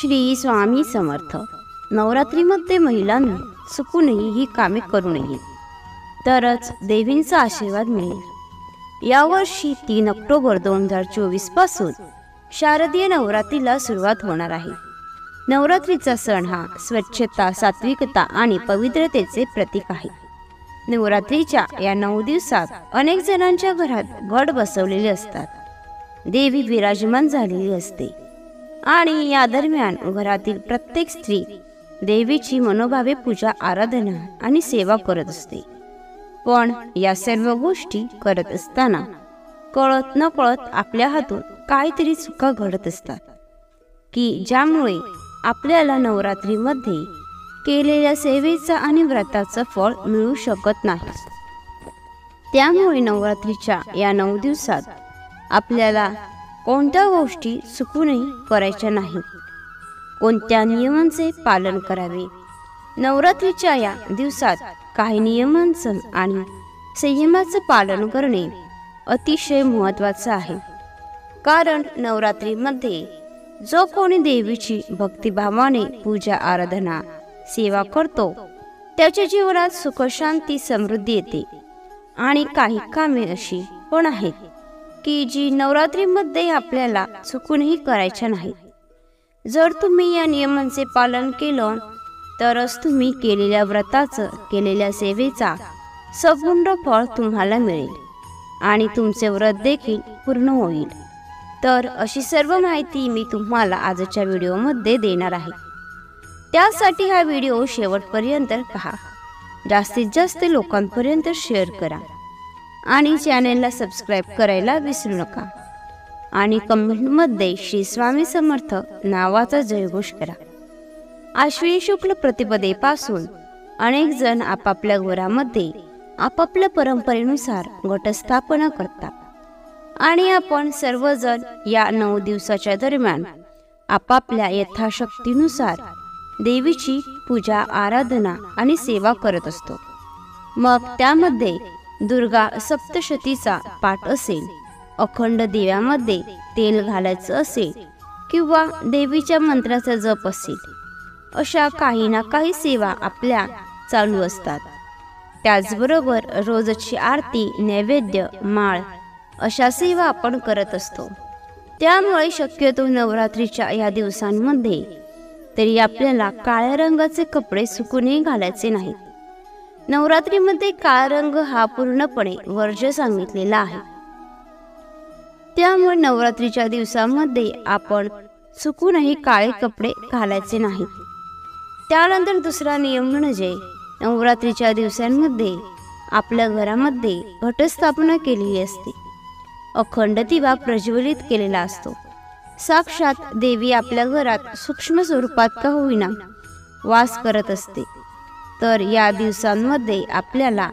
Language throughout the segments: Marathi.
श्री स्वामी समर्थ. नवरात्रीमध्ये महिलांनी चुकूनही ही कामे करू नये, तरच देवींचा आशीर्वाद मिळेल. यावर्षी 3 ऑक्टोबर 2024 पासून शारदीय नवरात्रीला सुरुवात होणार आहे. नवरात्रीचा सण हा स्वच्छता, सात्विकता आणि पवित्रतेचे प्रतीक आहे. नवरात्रीच्या या 9 दिवसात अनेक जणांच्या घरात घट बसवलेले असतात. देवी विराजमान झालेली असते आणि या दरम्यान घरातील प्रत्येक स्त्री देवीची मनोभावे पूजा, आराधना आणि सेवा करत असते. पण या सर्व गोष्टी करत असताना कळत नकळत आपल्या हातून काहीतरी चुका घडत असतात की ज्यामुळे आपल्याला नवरात्रीमध्ये केलेल्या सेवेचा आणि व्रताचं फळ मिळू शकत नाही. त्यामुळे नवरात्रीच्या या 9 दिवसात आपल्याला कोणत्या गोष्टी चुकूनही करायच्या नाहीत, कोणत्या नियमांचे पालन करावे. नवरात्रीच्या या दिवसात काही नियमांचं आणि संयमाचं पालन करणे अतिशय महत्त्वाचं आहे. कारण नवरात्रीमध्ये जो कोणी देवीची भक्तिभावाने पूजा, आराधना, सेवा करतो त्याच्या जीवनात सुख, शांती, समृद्धी येते. आणि काही कामे अशी पण आहेत की जी नवरात्रीमध्ये आपल्याला चुकूनही करायच्या नाहीत. जर तुम्ही या नियमांचे पालन केलं तरच तुम्ही केलेल्या व्रताचं, केलेल्या सेवेचा संपूर्ण फळ तुम्हाला मिळेल आणि तुमचे व्रत देखील पूर्ण होईल. तर अशी सर्व माहिती मी तुम्हाला आजच्या व्हिडिओमध्ये देणार आहे. त्यासाठी हा व्हिडिओ शेवटपर्यंत पहा, जास्तीत जास्त लोकांपर्यंत शेअर करा आणि चॅनलला सबस्क्राईब करायला विसरू नका. आणि कमेंटमध्ये श्री स्वामी समर्थ नावाचा जयघोष करा. आश्विनी शुक्ल प्रतिपदेपासून अनेक जण आपापल्या घरामध्ये आपापल्या परंपरेनुसार घटस्थापना करतात आणि आपण सर्वजण या 9 दिवसाच्या दरम्यान आपापल्या यथाशक्तीनुसार देवीची पूजा, आराधना आणि सेवा करत असतो. मग त्यामध्ये दुर्गा सप्तशतीचा पाठ असेल, अखंड दिव्यामध्ये तेल घालायचं असेल किंवा देवीच्या मंत्राचा जप असेल, अशा काही ना काही सेवा आपल्या चालू असतात. त्याचबरोबर रोजची आरती, नैवेद्य, माळ अशा सेवा आपण करत असतो. त्यामुळे शक्यतो नवरात्रीच्या या दिवसांमध्ये तरी आपल्याला काळ्या रंगाचे कपडे चुकूनही घालायचे नाहीत. नवरात्रीमध्ये काळा रंग हा पूर्णपणे वर्ज्य सांगितलेला आहे. त्यामुळे नवरात्रीच्या दिवसामध्ये आपण चुकूनही काळे कपडे घालायचे नाहीत. त्यानंतर दुसरा नियम म्हणजे नवरात्रीच्या दिवसांमध्ये आपल्या घरामध्ये घटस्थापना केलेली असते. अखंड दिवा प्रज्वलित केलेला असतो. साक्षात देवी आपल्या घरात सूक्ष्म स्वरूपात का होईना वास करत असते. तर या दिवसांमध्ये आपल्याला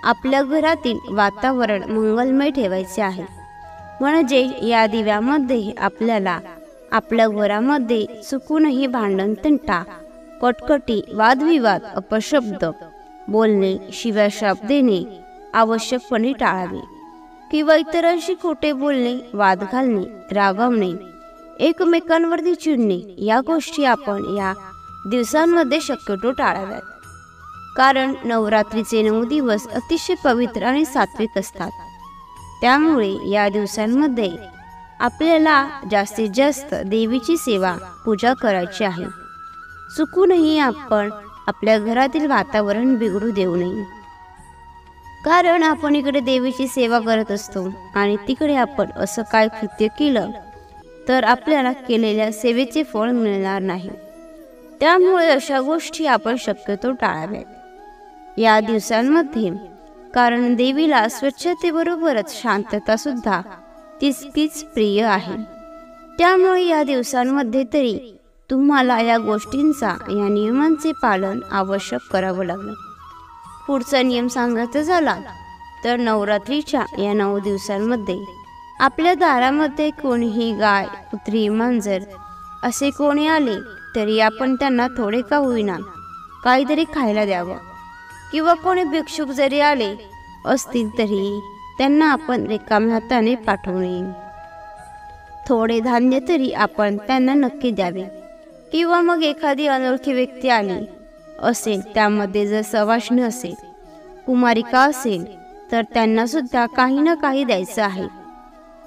आपल्या घरातील वातावरण मंगलमय ठेवायचे आहे. म्हणजे या दिव्यामध्ये आपल्याला आपल्या घरामध्ये चुकूनही भांडण, तंटा, कटकटी, वादविवाद, अपशब्द बोलणे, शिव्या, शाप देणे आवश्यकपणे टाळावे किंवा इतरांशी खोटे बोलणे, वाद घालणे, रागावणे, एकमेकांवरती चिडणे या गोष्टी आपण या दिवसांमध्ये शक्यतो टाळाव्यात. कारण नवरात्रीचे 9 दिवस अतिशय पवित्र आणि सात्विक असतात. त्यामुळे या दिवसांमध्ये आपल्याला जास्तीत जास्त देवीची सेवा, पूजा करायची आहे. चुकूनही आपण आपल्या घरातील वातावरण बिघडू देऊ नये. कारण आपण इकडे देवीची सेवा करत असतो आणि तिकडे आपण असं काय कृत्य केलं तर आपल्याला केलेल्या सेवेचे फळ मिळणार नाही. त्यामुळे अशा गोष्टी आपण शक्यतो टाळाव्यात या दिवसांमध्ये. कारण देवीला स्वच्छतेबरोबरच शांतता सुद्धा तितकीच प्रिय आहे. त्यामुळे या दिवसांमध्ये तरी तुम्हाला या गोष्टींचा, या नियमांचे पालन आवश्यक करावं लागेल. पुढचा नियम सांगायचा झाला तर नवरात्रीच्या या 9 दिवसांमध्ये आपल्या दारामध्ये कोणीही गाय, कुत्री, मांजर असे कोणी आले तरी आपण त्यांना थोडे का होईना काहीतरी खायला द्यावं. किंवा कोणी भिक्षुक जरी आले असतील तरी त्यांना आपण रिकाम्या हाताने पाठवू नये. थोडे धान्य तरी आपण त्यांना नक्की द्यावे. किंवा मग एखादी अनोळखी व्यक्ती आली असेल, त्यामध्ये जर सवाष्ण असेल, कुमारिका असेल, तर त्यांना सुद्धा काही ना काही द्यायचं आहे.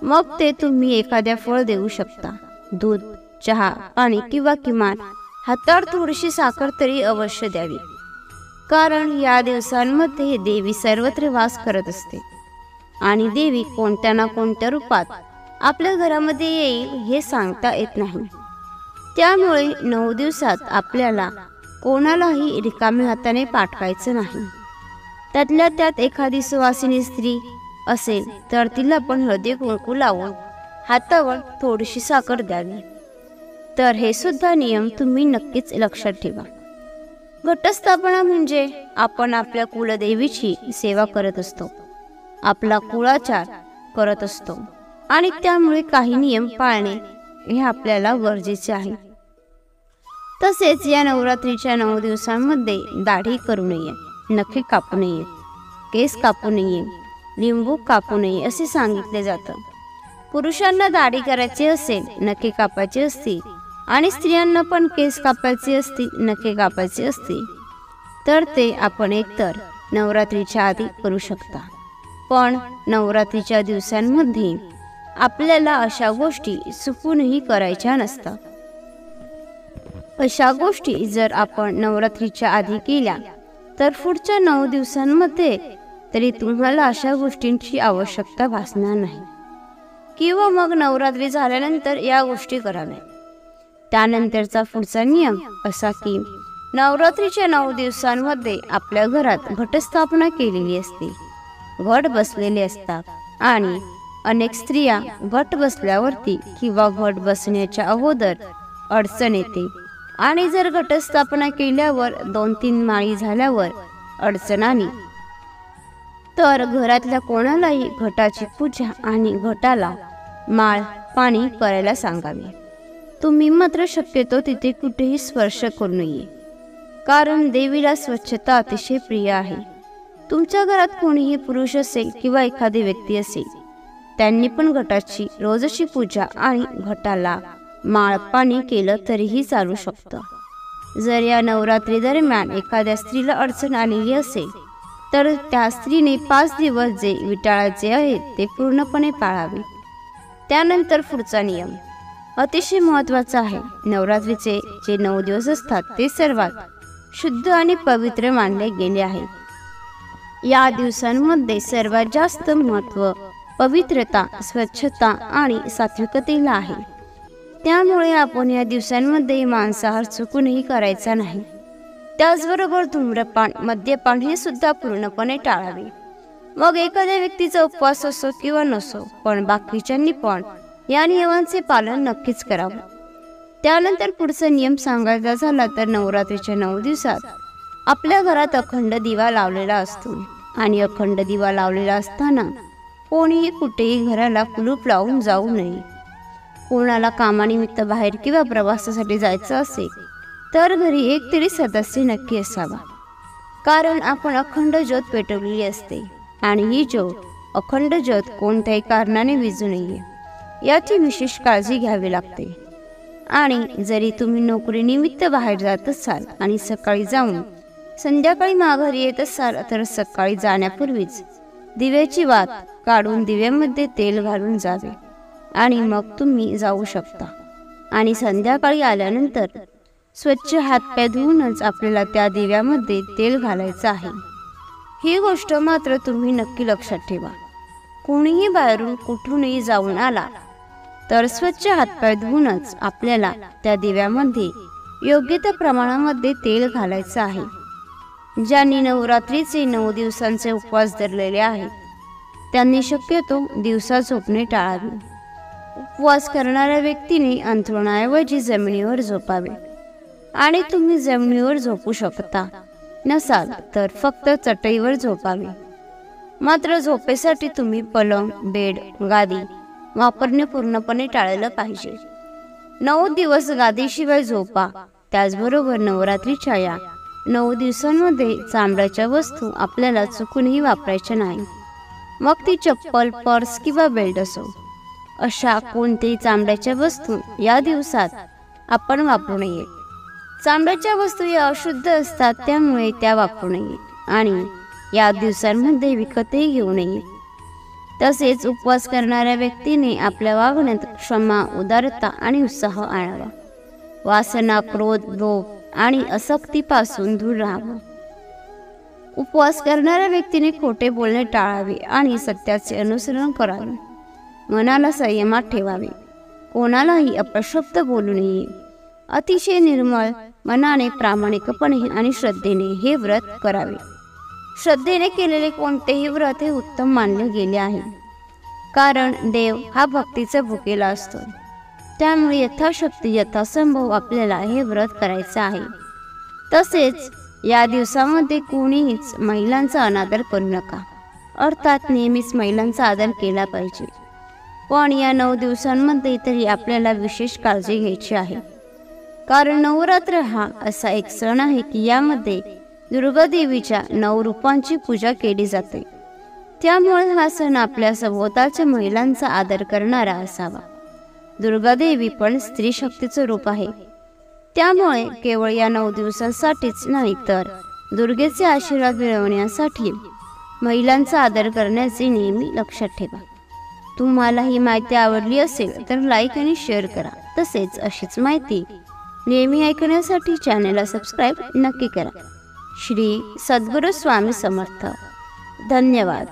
मग ते तुम्ही एखाद्या फळ देऊ शकता, दूध, चहा, पाणी किंवा किमान हातावर थोडीशी साखर तरी अवश्य द्यावी. कारण या दिवसांमध्ये देवी सर्वत्र वास करत असते आणि देवी कोणत्या ना कोणत्या रूपात आपल्या घरामध्ये येईल हे सांगता येत नाही. त्यामुळे 9 दिवसात आपल्याला कोणालाही रिकाम्या हाताने पाठवायचं नाही. त्यातल्या त्यात एखादी सुवासिनी स्त्री असेल तर तिला पण हळदी कुंकू लावून हातावर थोडीशी साखर द्यावी. तर हे सुद्धा नियम तुम्ही नक्कीच लक्षात ठेवा. घटस्थापना म्हणजे आपण आपल्या कुलदेवीची सेवा करत असतो, आपला कुळाचार करत असतो आणि त्यामुळे काही नियम पाळणे हे आपल्याला गरजेचे आहे. तसेच या नवरात्रीच्या 9 दिवसांमध्ये दाढी करू नये, नखे कापू नये, केस कापू नये, लिंबू कापू नये असे सांगितले जातं. पुरुषांना दाढी करायची असेल, नखे कापायचे असतील आणि स्त्रियांना पण केस कापायचे असतील, नखे कापायचे असतील तर ते आपण एकतर नवरात्रीच्या आधी करू शकता. पण नवरात्रीच्या दिवसांमध्ये आपल्याला अशा गोष्टी चुकूनही करायच्या नसतात. अशा गोष्टी जर आपण नवरात्रीच्या आधी केल्या तर पुढच्या 9 दिवसांमध्ये तरी तुम्हाला अशा गोष्टींची आवश्यकता भासणार नाही. किंवा मग नवरात्री झाल्यानंतर या गोष्टी कराव्या. त्यानंतरचा पुढचा नियम असा की नवरात्रीच्या 9 दिवसांमध्ये आपल्या घरात घटस्थापना केलेली असते, घट बसलेले असतात आणि अनेक स्त्रिया घट बसल्यावरती किंवा घट बसण्याच्या अगोदर अडचण येते आणि जर घटस्थापना केल्यावर 2-3 माळी झाल्यावर अडचण आली तर घरातल्या कोणालाही घटाची पूजा आणि घटाला माळ पाणी करायला सांगावे. तुम्ही मात्र शक्यतो तिथे कुठेही स्पर्श करू नये, कारण देवीला स्वच्छता अतिशय प्रिय आहे. तुमच्या घरात कोणीही पुरुष असेल किंवा एखादी व्यक्ती असेल, त्यांनी पण घटाची रोजची पूजा आणि घटाला माळ पाणी केलं तरीही चालू शकतं. जर या नवरात्री दरम्यान एखाद्या स्त्रीला अडचण आलेली असेल तर त्या स्त्रीने 5 दिवस जे विटाळायचे आहेत ते पूर्णपणे पाळावे. त्यानंतर पुढचा नियम अतिशय महत्त्वाचा आहे. नवरात्रीचे जे 9 दिवस असतात ते सर्वात शुद्ध आणि पवित्र मानले गेले आहे. या दिवसांमध्ये सर्वात जास्त महत्त्व पवित्रता, स्वच्छता आणि सात्विकतेला आहे. त्यामुळे आपण या दिवसांमध्ये मांसाहार चुकूनही करायचा नाही. त्याचबरोबर धूम्रपान, मद्यपान हे सुद्धा पूर्णपणे टाळावे. मग एखाद्या व्यक्तीचा उपवास असो किंवा नसो, पण बाकीच्यांनी पण या नियमांचे पालन नक्कीच करावं. त्यानंतर पुढचा नियम सांगायचा झाला तर नवरात्रीच्या 9 दिवसात आपल्या घरात अखंड दिवा लावलेला असतो आणि अखंड दिवा लावलेला असताना कोणीही कुठेही घराला कुलूप लावून जाऊ नये. कोणाला कामानिमित्त बाहेर किंवा प्रवासासाठी जायचं असेल तर घरी एक तरी सदस्य नक्की असावा, कारण आपण अखंड ज्योत पेटवलेली असते आणि ही ज्योत अखंड ज्योत कोणत्याही कारणाने विझू नये याची विशेष काळजी घ्यावी लागते. आणि जरी तुम्ही नोकरीनिमित्त बाहेर जात असाल आणि सकाळी जाऊन संध्याकाळी माघारी येत असाल तर सकाळी जाण्यापूर्वीच दिव्याची वात काढून दिव्यामध्ये तेल घालून जावे आणि मग तुम्ही जाऊ शकता. आणि संध्याकाळी आल्यानंतर स्वच्छ हातपाय धुवूनच आपल्याला त्या दिव्यामध्ये तेल घालायचं आहे. ही गोष्ट मात्र तुम्ही नक्की लक्षात ठेवा. कोणीही बाहेरून कुठूनही जाऊन आला तर स्वच्छ हातपाय धुवूनच आपल्याला त्या दिव्यामध्ये योग्य त्या प्रमाणामध्ये तेल घालायचं आहे. ज्यांनी नवरात्रीचे 9 दिवसांचे उपवास धरलेले आहेत त्यांनी शक्यतो दिवसा झोपणे टाळावे. उपवास करणाऱ्या व्यक्तीने अंथरुणाऐवजी जमिनीवर झोपावे आणि तुम्ही जमिनीवर झोपू शकता नसाल तर फक्त चटईवर झोपावे. मात्र झोपेसाठी तुम्ही पलंग, बेड, गादी वापरणे पूर्णपणे टाळलं पाहिजे. 9 दिवस गादीशिवाय झोपा. त्याचबरोबर नवरात्रीच्या या 9 दिवसांमध्ये चामड्याच्या वस्तू आपल्याला चुकूनही वापरायच्या नाही. मग ती चप्पल, पर्स किंवा बेल्ट असो, अशा कोणत्याही चामड्याच्या वस्तू या दिवसात आपण वापरू नये. चामड्याच्या वस्तू या अशुद्ध असतात, त्यामुळे त्या वापरू नये आणि या दिवसांमध्ये विकतही घेऊ नये. तसेच उपवास करणाऱ्या व्यक्तीने आपल्या वागण्यात क्षमा, उदारता आणि उत्साह आणावा. वासना, क्रोध, लोभ आणि आसक्तीपासून दूर राहावं. उपवास करणाऱ्या व्यक्तीने खोटे बोलणे टाळावे आणि सत्याचे अनुसरण करावे. मनाला संयमात ठेवावे. कोणालाही अपशब्द बोलू नये. अतिशय निर्मळ मनाने, प्रामाणिकपणे आणि श्रद्धेने हे व्रत करावे. श्रद्धेने केलेले कोणतेही व्रत हे उत्तम मानले गेले आहे, कारण देव हा भक्तीचा भुकेला असतो. त्यामुळे यथाशक्ती यथासंभव आपल्याला हे व्रत करायचे आहे. तसेच या दिवसामध्ये कोणीच महिलांचा अनादर करू नका. अर्थात नेहमीच महिलांचा आदर केला पाहिजे, पण या 9 दिवसांमध्ये तरी आपल्याला विशेष काळजी घ्यायची आहे. कारण नवरात्र हा असा एक सण आहे की यामध्ये दुर्गा देवीच्या 9 रूपांची पूजा केली जाते. त्यामुळे हा सण आपल्या सभोवतालच्या महिलांचा आदर करणारा असावा. दुर्गा देवी पण स्त्री शक्तीचं रूप आहे. त्यामुळे केवळ या 9 दिवसांसाठीच नाही, तर दुर्गेचे आशीर्वाद मिळवण्यासाठी महिलांचा आदर करण्याचे नेहमी लक्षात ठेवा. तुम्हाला ही माहिती आवडली असेल तर लाईक आणि शेअर करा. तसेच अशीच माहिती नेहमी ऐकण्यासाठी चॅनलला सबस्क्राईब नक्की करा. श्री सद्गुरू स्वामी समर्थ. धन्यवाद.